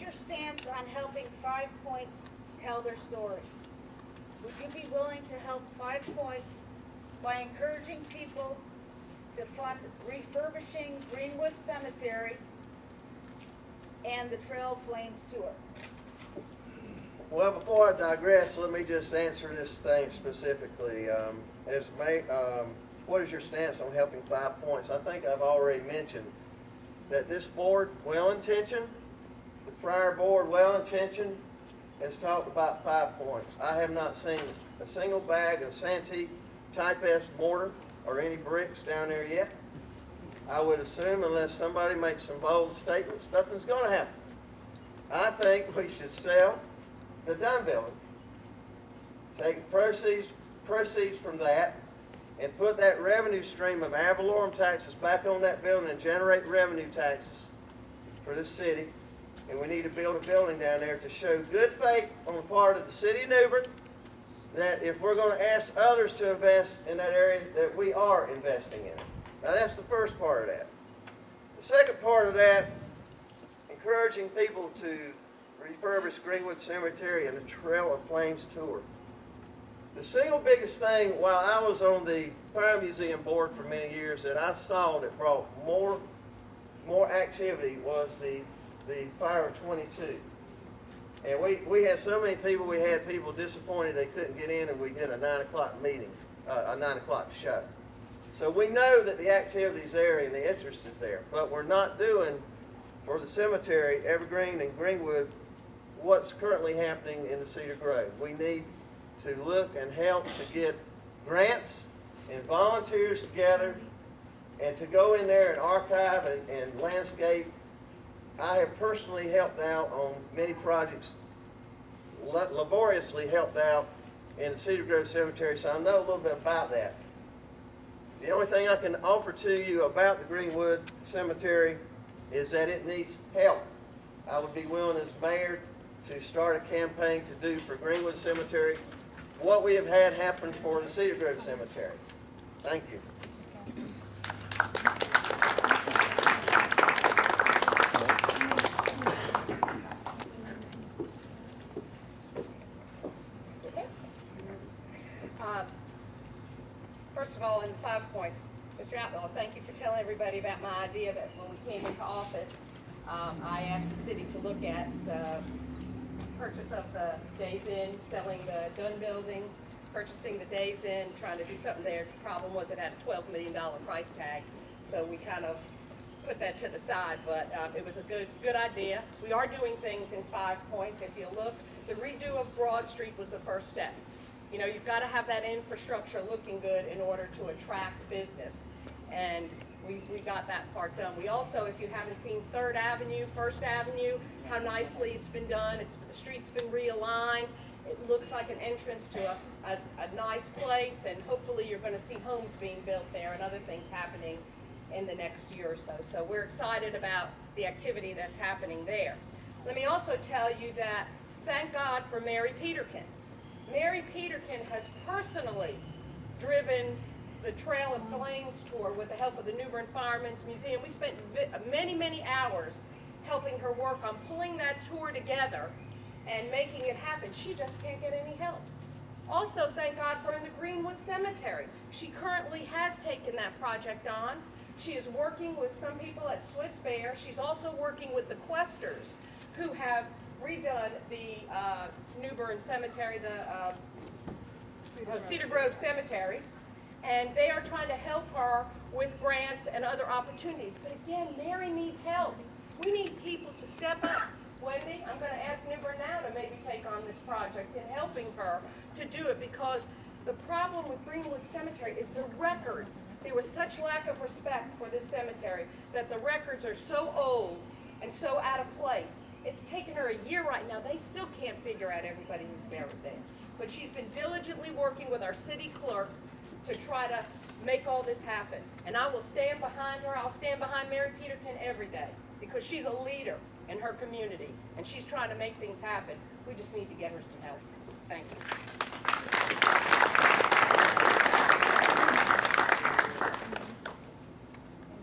your stance on helping 5 Points tell their story? Would you be willing to help 5 Points by encouraging people to fund refurbishing Greenwood Cemetery and the Trail of Flames tour? Well, before I digress, let me just answer this thing specifically. What is your stance on helping 5 Points? I think I've already mentioned that this board, well-intentioned, the prior board, well-intentioned, has talked about 5 Points. I have not seen a single bag of Santee Type S mortar or any bricks down there yet. I would assume, unless somebody makes some bold statements, nothing's going to happen. I think we should sell the Dunn building, take proceeds from that, and put that revenue stream of ad valorem taxes back on that building and generate revenue taxes for this city. And we need to build a building down there to show good faith on the part of the city of New Bern that if we're going to ask others to invest in that area, that we are investing in it. Now that's the first part of that. The second part of that, encouraging people to refurbish Greenwood Cemetery and the Trail of Flames tour. The single biggest thing while I was on the Fire Museum board for many years that I saw that brought more activity was the Fire of 22. And we had so many people, we had people disappointed they couldn't get in, and we did a 9 o'clock meeting, a 9 o'clock show. So we know that the activity's there and the interest is there, but we're not doing for the cemetery, Evergreen and Greenwood, what's currently happening in the Cedar Grove. We need to look and help to get grants and volunteers together and to go in there and archive and landscape. I have personally helped out on many projects, laboriously helped out in the Cedar Grove Cemetery, so I know a little bit about that. The only thing I can offer to you about the Greenwood Cemetery is that it needs help. I would be willing as mayor to start a campaign to do for Greenwood Cemetery what we have had happen for the Cedar Grove Cemetery. Thank you. First of all, in 5 Points, Mr. Outlaw, thank you for telling everybody about my idea that when we came into office, I asked the city to look at purchase of the Days Inn, selling the Dunn building, purchasing the Days Inn, trying to do something there. The problem was it had a $12 million price tag, so we kind of put that to the side, but it was a good idea. We are doing things in 5 Points. If you look, the redo of Broad Street was the first step. You know, you've got to have that infrastructure looking good in order to attract business, and we got that part done. We also, if you haven't seen 3rd Avenue, 1st Avenue, how nicely it's been done. The street's been realigned. It looks like an entrance to a nice place, and hopefully you're going to see homes being built there and other things happening in the next year or so. So we're excited about the activity that's happening there. Let me also tell you that thank God for Mary Peterkin. Mary Peterkin has personally driven the Trail of Flames tour with the help of the New Bern Firemen's Museum. We spent many hours helping her work on pulling that tour together and making it happen. She just can't get any help. Also, thank God for in the Greenwood Cemetery. She currently has taken that project on. She is working with some people at Swiss Bear. She's also working with the Questers, who have redone the New Bern Cemetery, the Cedar Grove Cemetery, and they are trying to help her with grants and other opportunities. But again, Mary needs help. We need people to step up. Wendy, I'm going to ask New Bern now to maybe take on this project and helping her to do it, because the problem with Greenwood Cemetery is the records. There was such lack of respect for this cemetery that the records are so old and so out of place. It's taken her a year right now. They still can't figure out everybody who's buried there. But she's been diligently working with our city clerk to try to make all this happen. And I will stand behind her. I'll stand behind Mary Peterkin every day, because she's a leader in her community, and she's trying to make things happen. We just need to get her some help. Thank you.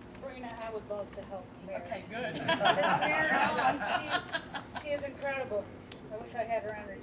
Sabrina, I would love to help Mary. Okay, good. Ms. Mayoral, she is book. I wish I had her energy.